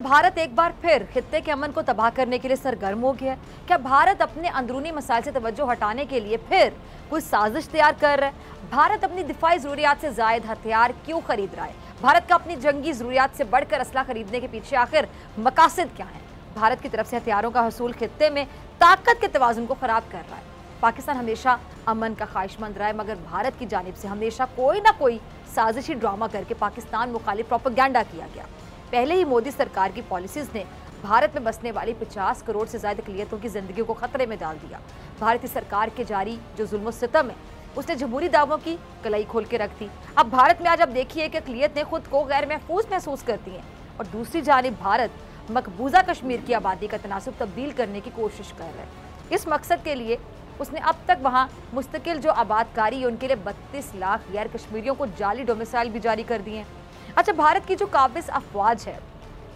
भारत एक बार फिर खित्ते के अमन को तबाह करने के लिए सरगर्म हो गया है। क्या भारत अपने अंदरूनी मसाइल से तवज्जो हटाने के लिए फिर कोई साजिश तैयार कर रहा है? भारत अपनी दिफाई जरूरियात से जायद हथियार क्यों खरीद रहा है? भारत का अपनी जंगी जरूरियात से बढ़कर असला खरीदने के पीछे आखिर मकासद क्या है? भारत की तरफ से हथियारों का हसूल खित्ते में ताकत के तवाजुन को खराब कर रहा है। पाकिस्तान हमेशा अमन का ख्वाहिशमंद रहा है, मगर भारत की जानिब से हमेशा कोई ना कोई साजिशी ड्रामा करके पाकिस्तान मुखालिफ प्रोपेगेंडा किया गया। पहले ही मोदी सरकार की पॉलिसीज ने भारत में बसने वाली 50 करोड़ से ज्यादा अक़लियतों की जिंदगी को खतरे में डाल दिया। भारतीय सरकार के जारी जो जुल्म सितम है, उसने जमहूरी दावों की कलाई खोल के रख दी। अब भारत में आज आप देखिए कि अक़लियतें खुद को गैर महफूज महसूस करती हैं और दूसरी जानिब भारत मकबूजा कश्मीर की आबादी का तनासुब तब्दील करने की कोशिश कर रहा है। इस मकसद के लिए उसने अब तक वहाँ मुस्तकिल जो आबादकारी है उनके लिए 32 लाख गैर कश्मीरियों को जाली डोमिसाइल भी जारी कर दिए हैं। अच्छा, भारत की जो काबिज अफवाज है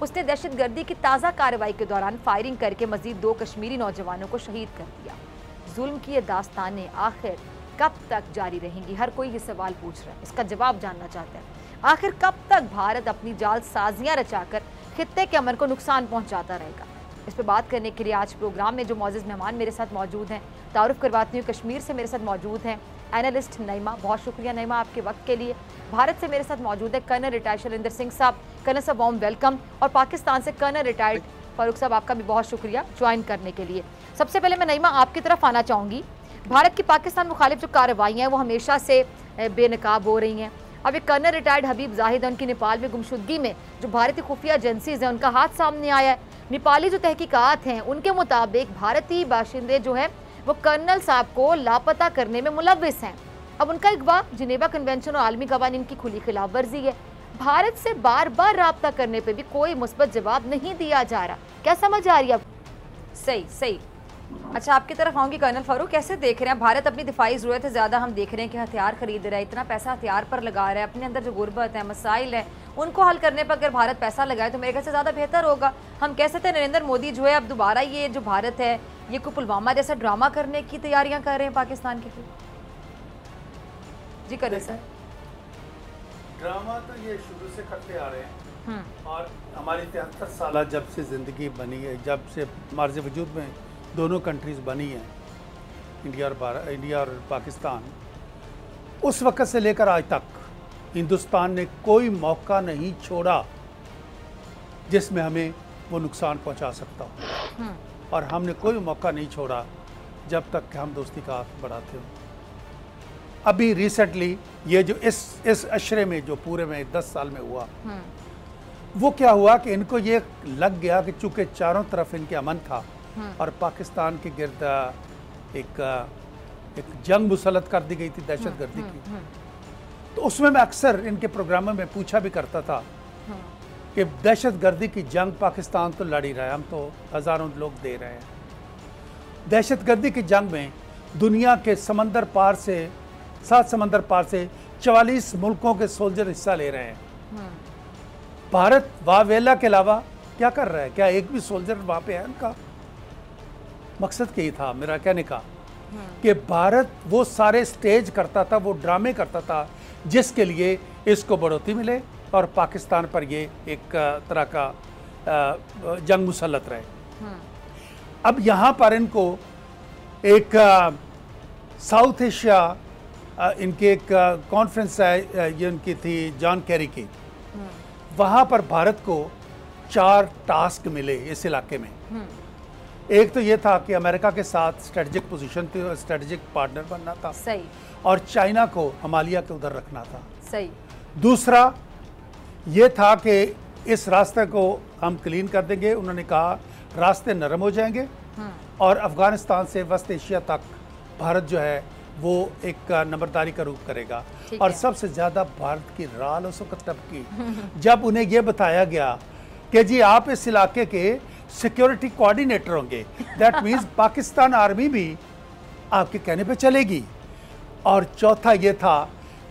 उसने दहशतगर्दी की ताज़ा कार्रवाई के दौरान फायरिंग करके मजीद 2 कश्मीरी नौजवानों को शहीद कर दिया। जुल्म की ये दास्तानें आखिर कब तक जारी रहेंगी? हर कोई ये सवाल पूछ रहा है, इसका जवाब जानना चाहता है। आखिर कब तक भारत अपनी जाल साजियाँ रचाकर खित्ते के अमन को नुकसान पहुँचाता रहेगा? इस पर बात करने के लिए आज प्रोग्राम में जो मौजूद मेहमान मेरे साथ मौजूद हैं, तारुफ करवाती हूँ। कश्मीर से मेरे साथ मौजूद हैं एनालिस्ट नईमा। बहुत शुक्रिया नईमा आपके वक्त के लिए। भारत से मेरे साथ मौजूद है कर्नल रिटायर्ड शैलेंद्र सिंह साहब। कर्नल साहब वार्म वेलकम। और पाकिस्तान से कर्नल रिटायर्ड फारूक साहब, आपका भी बहुत शुक्रिया ज्वाइन करने के लिए। सबसे पहले मैं नईमा आपकी तरफ आना चाहूँगी। भारत की पाकिस्तान मुखालिफ जो कार्रवाइयाँ हैं वो हमेशा से बेनकाब हो रही हैं। अब एक कर्नल रिटायर्ड हबीब जाहिद है, उनकी नेपाल में गुमशुदगी में जो भारतीय खुफिया एजेंसीज हैं उनका हाथ सामने आया है। नेपाली जो तहकीकात हैं उनके मुताबिक भारतीय बाशिंदे जो हैं वो कर्नल साहब को लापता करने में मुलव्विस हैं। अब उनका अगवा जिनेवा कन्वेंशन और आलमी कवानीन की खुली खिलाफ वर्जी है। भारत से बार बार राब्ता करने पे भी कोई मुस्बत जवाब नहीं दिया जा रहा। क्या समझ आ रही है? सही। अच्छा, आपकी तरफ आऊँगी कर्नल फारूक, कैसे देख रहे हैं? भारत अपनी दिफाई ज़रूरत है ज़्यादा, हम देख रहे हैं कि हथियार खरीद रहा है, इतना पैसा हथियार पर लगा रहा है। अपने अंदर जो गुर्बत है, मसाइल है, उनको हल करने पर अगर भारत पैसा लगाए तो मेरे ख्याल से ज़्यादा बेहतर होगा। हम कह सकते हैं नरेंद्र मोदी जो है अब दोबारा ये जो भारत है ये कोई पुलवामा जैसा ड्रामा करने की तैयारियां कर रहे हैं पाकिस्तान के खिलाफ। जी करें सर। ड्रामा तो ये शुरू से करते आ रहे हैं और हमारी 73 साल जब से ज़िंदगी बनी है, जब से मार्ज़ वजूद में दोनों कंट्रीज़ बनी हैं, इंडिया और पाकिस्तान, उस वक़्त से लेकर आज तक हिंदुस्तान ने कोई मौका नहीं छोड़ा जिसमें हमें वो नुकसान पहुंचा सकता हो, और हमने कोई मौका नहीं छोड़ा जब तक कि हम दोस्ती का हाथ बढ़ाते हो। अभी रिसेंटली ये जो इस अशरे में जो पूरे में 10 साल में हुआ, वो क्या हुआ कि इनको ये लग गया कि चूंकि चारों तरफ इनके अमन था और पाकिस्तान के गिर्द एक जंग मुसल्लत कर दी गई थी दहशतगर्दी की, तो उसमें मैं अक्सर इनके प्रोग्रामों में पूछा भी करता था कि दहशतगर्दी की जंग पाकिस्तान तो लड़ ही रहा है, हम तो हज़ारों लोग दे रहे हैं। दहशतगर्दी की जंग में दुनिया के समंदर पार से 7 समंदर पार से 44 मुल्कों के सोल्जर हिस्सा ले रहे हैं। भारत वावेला के अलावा क्या कर रहा है? क्या एक भी सोल्जर वहाँ पे है उनका? मकसद यही था मेरा कहने का कि भारत वो सारे स्टेज करता था, वो ड्रामे करता था जिसके लिए इसको बढ़ोतरी मिले और पाकिस्तान पर ये एक तरह का जंग मुसल्लत रहे। अब यहाँ पर इनको एक साउथ एशिया इनके एक कॉन्फ्रेंस है, ये उनकी थी जॉन कैरी की, वहाँ पर भारत को 4 टास्क मिले इस इलाके में। एक तो ये था कि अमेरिका के साथ स्ट्रेटजिक पोजीशन थी, स्ट्रेटजिक पार्टनर बनना था। सही। और चाइना को हिमालय के उधर रखना था। सही। दूसरा ये था कि इस रास्ते को हम क्लीन कर देंगे। उन्होंने कहा रास्ते नरम हो जाएंगे और अफगानिस्तान से वेस्ट एशिया तक भारत जो है वो एक नंबरदारी का रूप करेगा। और सबसे ज़्यादा भारत की राल उस वक्त टपकी जब उन्हें यह बताया गया कि जी आप इस इलाके के सिक्योरिटी कोऑर्डिनेटर होंगे, दैट मीन्स पाकिस्तान आर्मी भी आपके कहने पे चलेगी। और चौथा ये था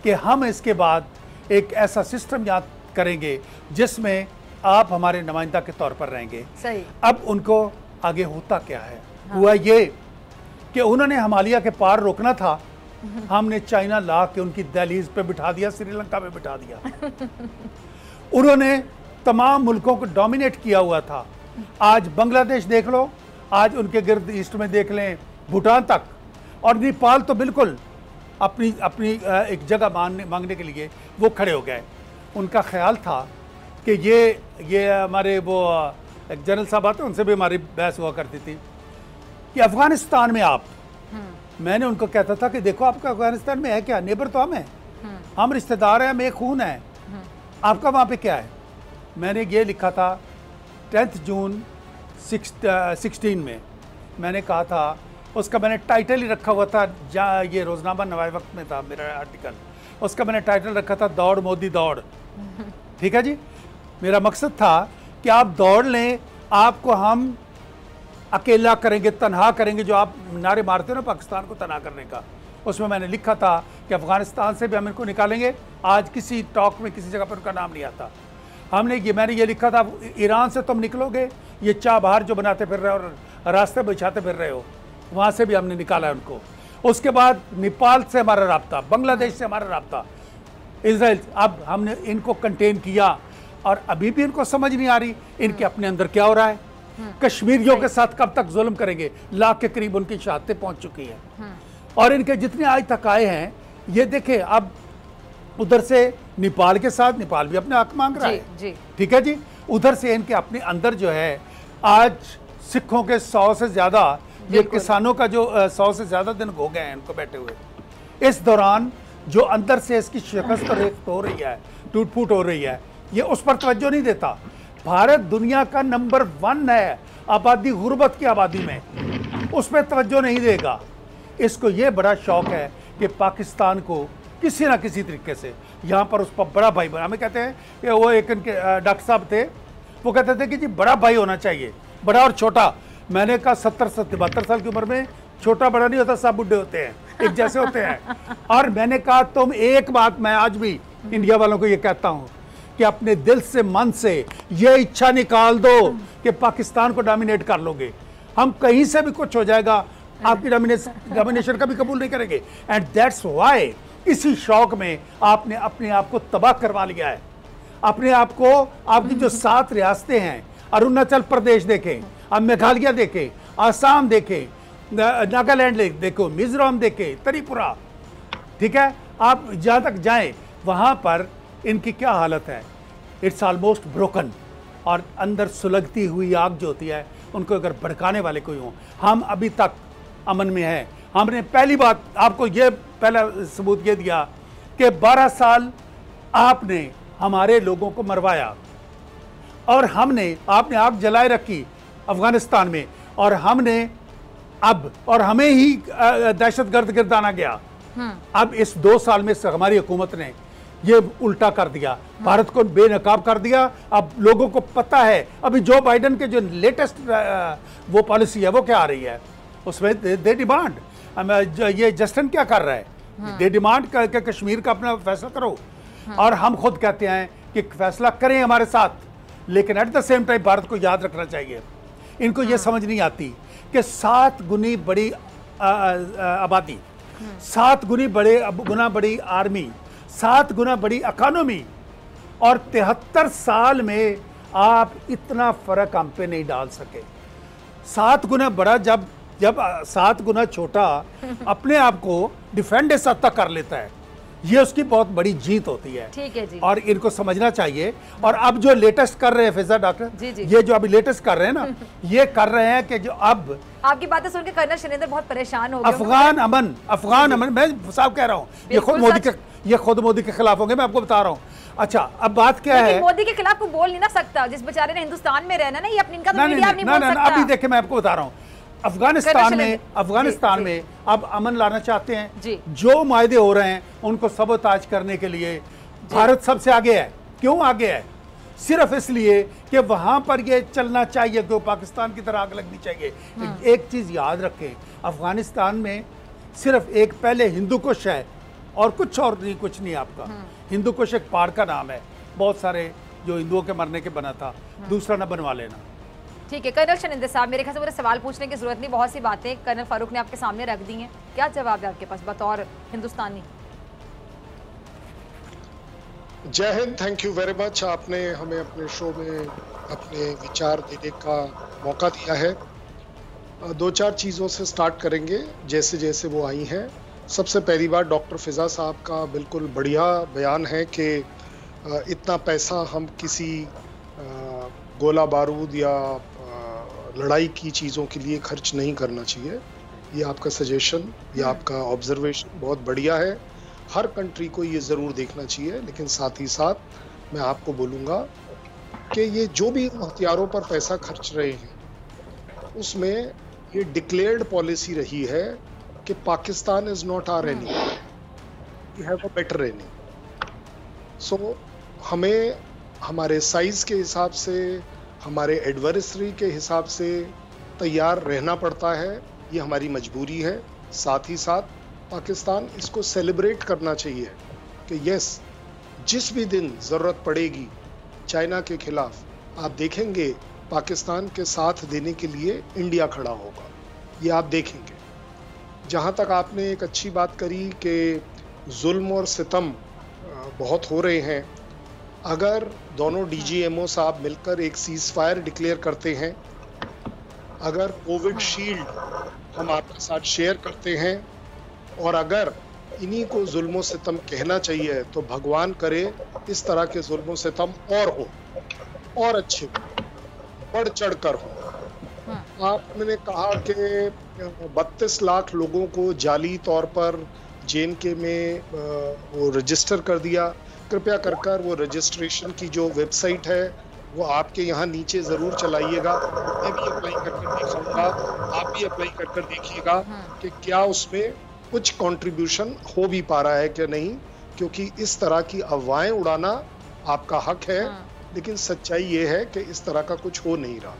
कि हम इसके बाद एक ऐसा सिस्टम याद करेंगे जिसमें आप हमारे नुमाइंदा के तौर पर रहेंगे। सही। अब उनको आगे होता क्या है? हुआ ये कि उन्होंने हिमालय के पार रोकना था, हमने चाइना ला के उनकी दहलीज पे बिठा दिया, श्रीलंका में बिठा दिया। उन्होंने तमाम मुल्कों को डोमिनेट किया हुआ था। आज बांग्लादेश देख लो, आज उनके गिर्द ईस्ट में देख लें भूटान तक, और नेपाल तो बिल्कुल अपनी अपनी एक जगह मांगने के लिए वो खड़े हो गए। उनका ख्याल था कि ये हमारे वो एक जनरल साहब आते, उनसे भी हमारी बहस हुआ करती थी कि अफगानिस्तान में आप, मैंने उनको कहता था कि देखो आपका अफगानिस्तान में है क्या, नेबर तो हम रिश्तेदार हैं, हम एक खून है, आपका वहाँ पे क्या है। मैंने ये लिखा था 10 जून 16 में, मैंने कहा था, उसका मैंने टाइटल ही रखा हुआ था, जहाँ ये रोजनामा नवाए वक्त में था मेरा आर्टिकल, उसका मैंने टाइटल रखा था दौड़ मोदी दौड़। ठीक है जी, मेरा मकसद था कि आप दौड़ लें, आपको हम अकेला करेंगे, तनहा करेंगे, जो आप नारे मारते हो ना पाकिस्तान को तनहा करने का। उसमें मैंने लिखा था कि अफगानिस्तान से भी हम इनको निकालेंगे। आज किसी टॉक में किसी जगह पर उनका नाम नहीं आता। मैंने ये लिखा था, ईरान से तुम निकलोगे, ये चाबहार जो बनाते फिर रहे हो और रास्ते बिछाते फिर रहे हो, वहाँ से भी हमने निकाला है उनको। उसके बाद नेपाल से हमारा राब्ता, बांग्लादेश से हमारा राब्ता, इजराइल, अब हमने इनको कंटेन किया और अभी भी इनको समझ नहीं आ रही इनके अपने अंदर क्या हो रहा है। कश्मीरियों के साथ कब तक जुल्म करेंगे, लाख के करीब उनकी शहादतें पहुंच चुकी हैं और इनके जितने आज तक आए हैं, ये देखें अब उधर से नेपाल के साथ, नेपाल भी अपने हक मांग रहा है। ठीक है जी, उधर से इनके अपने अंदर जो है, आज सिखों के 100 से ज्यादा, ये किसानों का जो 100 से ज्यादा दिन हो गए हैं इनको बैठे हुए। इस दौरान जो अंदर से इसकी शिकस्त और रेख्त हो रही है, टूट फूट हो रही है, ये उस पर तवज्जो नहीं देता। भारत दुनिया का नंबर 1 है आबादी, गुर्बत की आबादी में, उस पर तवज्जो नहीं देगा। इसको ये बड़ा शौक है कि पाकिस्तान को किसी ना किसी तरीके से यहाँ पर उस पर बड़ा भाई बना। हमें कहते हैं कि वो एक इनके डॉक्टर साहब थे, वो कहते थे कि जी बड़ा भाई होना चाहिए, बड़ा और छोटा। मैंने कहा 72 साल की उम्र में छोटा बड़ा नहीं होता, सब बुढ़े होते हैं, एक जैसे होते हैं। और मैंने कहा तुम एक बात मैं आज भी इंडिया वालों को ये कहता हूँ कि अपने दिल से, मन से ये इच्छा निकाल दो कि पाकिस्तान को डोमिनेट कर लोगे, हम कहीं से भी कुछ हो जाएगा, आपकी डोमिनेशन का भी कबूल नहीं करेंगे। एंड दैट्स व्हाई इसी शौक में आपने अपने आप को तबाह करवा लिया है। अपने आप को, आपकी जो 7 रियासतें हैं, अरुणाचल प्रदेश देखें, अब मेघालय देखें, आसाम देखें, नागालैंड देखो, मिजोरम देखें, त्रिपुरा, ठीक है, आप जहाँ तक जाएं वहाँ पर इनकी क्या हालत है। It's almost broken. और अंदर सुलगती हुई आग जो होती है, उनको अगर भड़काने वाले कोई हों, हम अभी तक अमन में हैं। हमने पहली बात आपको ये पहला सबूत ये दिया कि 12 साल आपने हमारे लोगों को मरवाया और आपने आग जलाए रखी अफगानिस्तान में, और हमें ही दहशतगर्द गिरदाना गया। अब इस 2 साल में हमारी हुकूमत ने ये उल्टा कर दिया, भारत को बेनकाब कर दिया। अब लोगों को पता है, अभी जो बाइडन के जो लेटेस्ट वो पॉलिसी है वो क्या आ रही है, उसमें दे डिमांड, ये जस्टिन क्या कर रहा है, दे डिमांड करके कश्मीर का अपना फैसला करो। और हम खुद कहते हैं कि फैसला करें हमारे साथ, लेकिन at the same time Bharat को याद रखना चाहिए, इनको ये समझ नहीं आती कि 7 गुनी बड़ी आबादी, 7 गुना बड़ी आर्मी, 7 गुना बड़ी इकोनॉमी, और 73 साल में आप इतना फर्क हम पे नहीं डाल सके। 7 गुना बड़ा जब 7 गुना छोटा अपने आप को डिफेंड इस हद तक कर लेता है, ये उसकी बहुत बड़ी जीत होती है। ठीक है जी। और इनको समझना चाहिए। और अब जो लेटेस्ट कर रहे हैं फिजा डॉक्टर जी। ये जो अभी लेटेस्ट कर रहे हैं ना, ये कर रहे हैं कि जो अब आपकी बातें सुनकर कर्नल शैलेंद्र बहुत परेशान हो गए। अफगान अमन मैं साहब कह रहा हूँ, ये खुद मोदी के खिलाफ होंगे, मैं आपको बता रहा हूँ। अच्छा, अब बात क्या है, मोदी के खिलाफ को बोल नहीं ना सकता, जिस बेचारे ने हिंदुस्तान में रहना ना, ये अपनी इनका तो मीडिया नहीं बोल सकता। अभी देखे मैं आपको बता रहा हूँ, अफगानिस्तान में अब अमन लाना चाहते हैं। जो मायदे हो रहे हैं उनको सबोताज करने के लिए भारत सबसे आगे है। क्यों आगे है? सिर्फ इसलिए कि वहां पर ये चलना चाहिए कि पाकिस्तान की तरह आग लगनी चाहिए। एक चीज याद रखें, अफगानिस्तान में सिर्फ एक पहले हिंदू कुश है और कुछ नहीं आपका। हिंदू कुश एक पहाड़ का नाम है, बहुत सारे जो हिंदुओं के मरने के बना था, दूसरा ना बनवा लेना। ठीक है कर्नल शैलेंद्र साहब, मेरे ख्याल से मुझे सवाल पूछने की जरूरत नहीं, बहुत सी बातें कर्नल फारूक ने आपके सामने रख दी हैं। क्या जवाब है आपके पास बतौर हिंदुस्तानी? जय Hind, thank you very much. आपने हमें अपने शो में अपने विचार देने का मौका दिया है। दो चार चीज़ों से स्टार्ट करेंगे जैसे जैसे वो आई हैं। सबसे पहली बात, डॉक्टर फिजा साहब का बिल्कुल बढ़िया बयान है कि इतना पैसा हम किसी गोला बारूद या लड़ाई की चीज़ों के लिए खर्च नहीं करना चाहिए। ये आपका सजेशन, ये आपका ऑब्जर्वेशन बहुत बढ़िया है। हर कंट्री को ये ज़रूर देखना चाहिए, लेकिन साथ ही साथ मैं आपको बोलूँगा कि ये जो भी हथियारों पर पैसा खर्च रहे हैं उसमें ये डिक्लेयर्ड पॉलिसी रही है कि Pakistan is not our enemy, we have a better enemy. So हमें हमारे साइज के हिसाब से, हमारे एडवर्सरी के हिसाब से तैयार रहना पड़ता है। ये हमारी मजबूरी है। साथ ही साथ पाकिस्तान इसको सेलिब्रेट करना चाहिए कि यस, जिस भी दिन ज़रूरत पड़ेगी चाइना के खिलाफ, आप देखेंगे पाकिस्तान के साथ देने के लिए इंडिया खड़ा होगा। ये आप देखेंगे। जहाँ तक आपने एक अच्छी बात करी कि जुल्म और सितम बहुत हो रहे हैं, अगर दोनों डीजीएमओ साहब मिलकर एक सीज फायर डिक्लेयर करते हैं, अगर कोविड शील्ड हम आपके साथ शेयर करते हैं, और अगर इन्हीं को जुल्म सितम कहना चाहिए, तो भगवान करे इस तरह के जुल्म सितम और हो, और अच्छे हो, बढ़ चढ़ कर हो। आपने कहा कि 32 लाख लोगों को जाली तौर पर JNK में वो रजिस्टर कर दिया। कृपया कर वो रजिस्ट्रेशन की जो वेबसाइट है वो आपके यहाँ नीचे ज़रूर चलाइएगा। मैं भी अप्लाई कर दिखाऊंगा, आप भी अप्लाई कर देखिएगा कि क्या उसमें कुछ कंट्रीब्यूशन हो भी पा रहा है कि नहीं, क्योंकि इस तरह की अफवाहें उड़ाना आपका हक है, लेकिन सच्चाई ये है कि इस तरह का कुछ हो नहीं रहा।